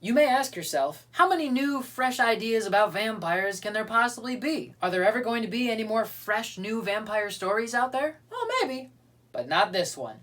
You may ask yourself, how many new, fresh ideas about vampires can there possibly be? Are there ever going to be any more fresh, new vampire stories out there? Well, maybe, but not this one.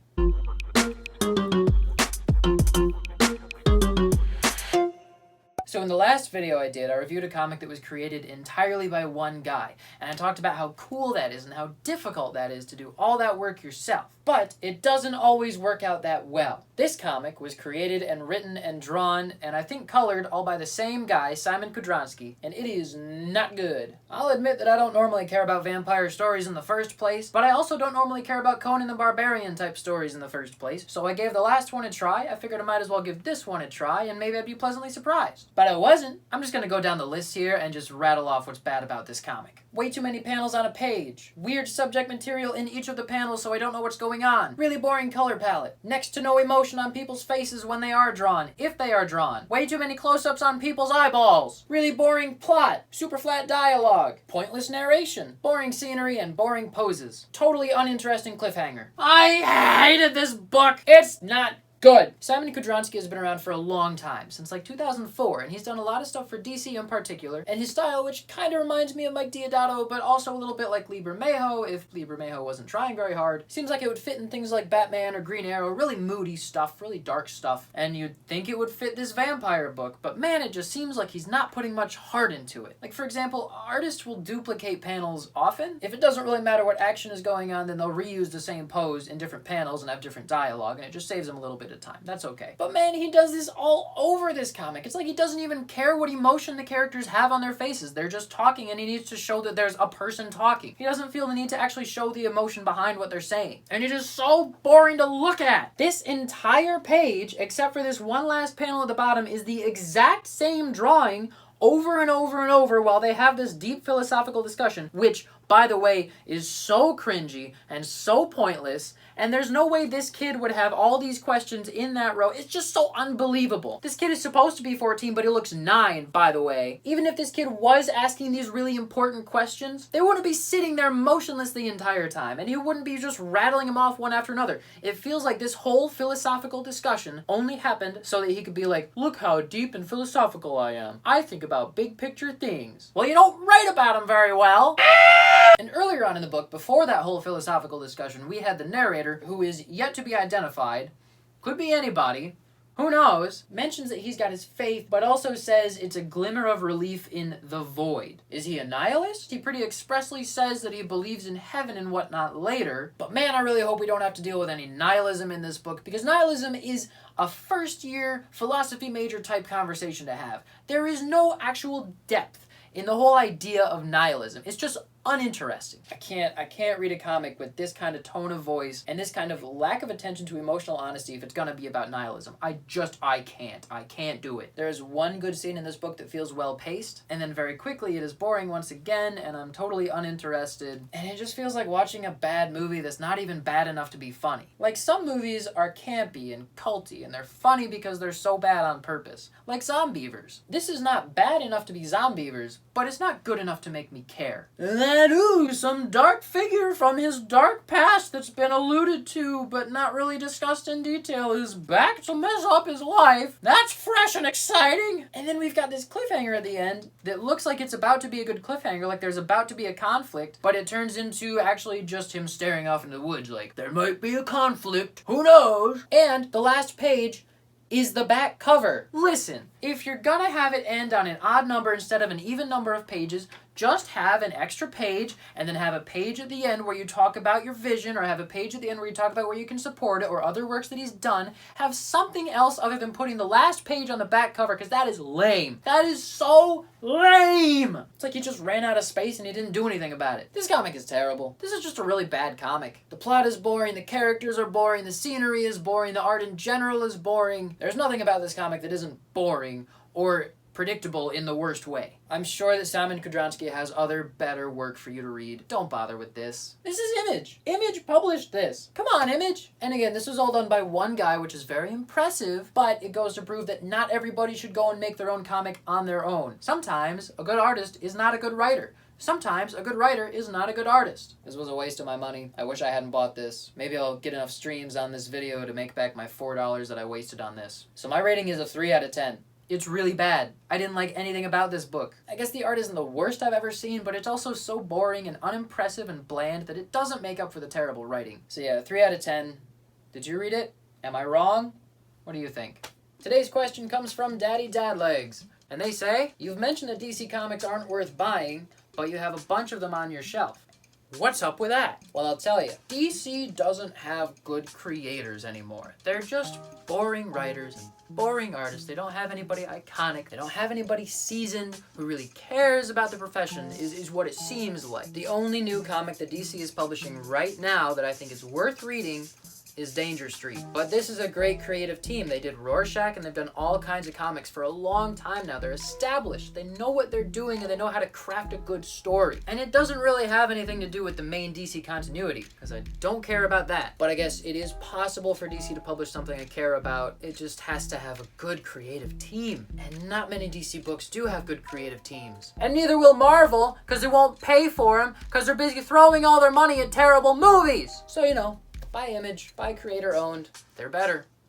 So in the last video I did, I reviewed a comic that was created entirely by one guy, and I talked about how cool that is and how difficult that is to do all that work yourself. But it doesn't always work out that well. This comic was created and written and drawn, and I think colored, all by the same guy, Szymon Kudrański, and it is not good. I'll admit that I don't normally care about vampire stories in the first place, but I also don't normally care about Conan the Barbarian type stories in the first place, so I gave the last one a try. I figured I might as well give this one a try, and maybe I'd be pleasantly surprised. But I wasn't. I'm just gonna go down the list here and just rattle off what's bad about this comic. Way too many panels on a page. Weird subject material in each of the panels so I don't know what's going on. Really boring color palette. Next to no emotion on people's faces when they are drawn, if they are drawn. Way too many close-ups on people's eyeballs. Really boring plot. Super flat dialogue. Pointless narration. Boring scenery and boring poses. Totally uninteresting cliffhanger. I hated this book. It's not good. Szymon Kudrański has been around for a long time, since like 2004, and he's done a lot of stuff for DC in particular, and his style, which kind of reminds me of Mike Deodato, but also a little bit like Liber Mayho, if Liber Mayho wasn't trying very hard, seems like it would fit in things like Batman or Green Arrow, really moody stuff, really dark stuff, and you'd think it would fit this vampire book, but man, it just seems like he's not putting much heart into it. Like, for example, artists will duplicate panels often. If it doesn't really matter what action is going on, then they'll reuse the same pose in different panels and have different dialogue, and it just saves them a little bit of time. That's okay. But man, he does this all over this comic. It's like he doesn't even care what emotion the characters have on their faces. They're just talking, and he needs to show that there's a person talking. He doesn't feel the need to actually show the emotion behind what they're saying. And it is so boring to look at. This entire page, except for this one last panel at the bottom, is the exact same drawing over and over and over while they have this deep philosophical discussion, which, by the way, is so cringy and so pointless, and there's no way this kid would have all these questions in that row. It's just so unbelievable. This kid is supposed to be 14, but he looks 9, by the way. Even if this kid was asking these really important questions, they wouldn't be sitting there motionless the entire time, and he wouldn't be just rattling them off one after another. It feels like this whole philosophical discussion only happened so that he could be like, look how deep and philosophical I am. I think about big picture things. Well, you don't write about them very well. And earlier on in the book, before that whole philosophical discussion, we had the narrator, who is yet to be identified, could be anybody, who knows, mentions that he's got his faith, but also says it's a glimmer of relief in the void. Is he a nihilist? He pretty expressly says that he believes in heaven and whatnot later, but man, I really hope we don't have to deal with any nihilism in this book, because nihilism is a first-year philosophy major type conversation to have. There is no actual depth in the whole idea of nihilism. It's just uninteresting. I can't read a comic with this kind of tone of voice and this kind of lack of attention to emotional honesty if it's gonna be about nihilism. I can't do it. There is one good scene in this book that feels well paced, and then very quickly it is boring once again, and I'm totally uninterested, and it just feels like watching a bad movie that's not even bad enough to be funny. Like, some movies are campy and culty, and they're funny because they're so bad on purpose. Like Zombievers. This is not bad enough to be Zombievers, but it's not good enough to make me care. Some dark figure from his dark past that's been alluded to but not really discussed in detail is back to mess up his life. That's fresh and exciting. And then we've got this cliffhanger at the end that looks like it's about to be a good cliffhanger, like there's about to be a conflict, but it turns into actually just him staring off into the woods like, there might be a conflict, who knows? And the last page is the back cover. Listen, if you're gonna have it end on an odd number instead of an even number of pages, just have an extra page and then have a page at the end where you talk about your vision, or have a page at the end where you talk about where you can support it or other works that he's done. Have something else other than putting the last page on the back cover, because that is lame. That is so lame. It's like he just ran out of space and he didn't do anything about it. This comic is terrible. This is just a really bad comic. The plot is boring, the characters are boring, the scenery is boring, the art in general is boring. There's nothing about this comic that isn't boring or predictable in the worst way. I'm sure that Szymon Kudrański has other better work for you to read. Don't bother with this. This is Image. Image published this. Come on, Image. And again, this was all done by one guy, which is very impressive, but it goes to prove that not everybody should go and make their own comic on their own. Sometimes a good artist is not a good writer. Sometimes a good writer is not a good artist. This was a waste of my money. I wish I hadn't bought this. Maybe I'll get enough streams on this video to make back my $4 that I wasted on this. So my rating is a 3 out of 10. It's really bad. I didn't like anything about this book. I guess the art isn't the worst I've ever seen, but it's also so boring and unimpressive and bland that it doesn't make up for the terrible writing. So yeah, 3 out of 10. Did you read it? Am I wrong? What do you think? Today's question comes from Daddy Dadlegs, and they say, you've mentioned that DC Comics aren't worth buying, but you have a bunch of them on your shelf. What's up with that? Well, I'll tell you. DC doesn't have good creators anymore. They're just boring writers and boring artists. They don't have anybody iconic. They don't have anybody seasoned who really cares about the profession, is what it seems like. The only new comic that DC is publishing right now that I think is worth reading is Danger Street. But this is a great creative team. They did Rorschach, and they've done all kinds of comics for a long time now. They're established. They know what they're doing, and they know how to craft a good story. And it doesn't really have anything to do with the main DC continuity, because I don't care about that. But I guess it is possible for DC to publish something I care about. It just has to have a good creative team. And not many DC books do have good creative teams. And neither will Marvel, because they won't pay for them, because they're busy throwing all their money at terrible movies. So, you know, buy Image, buy creator owned. They're better.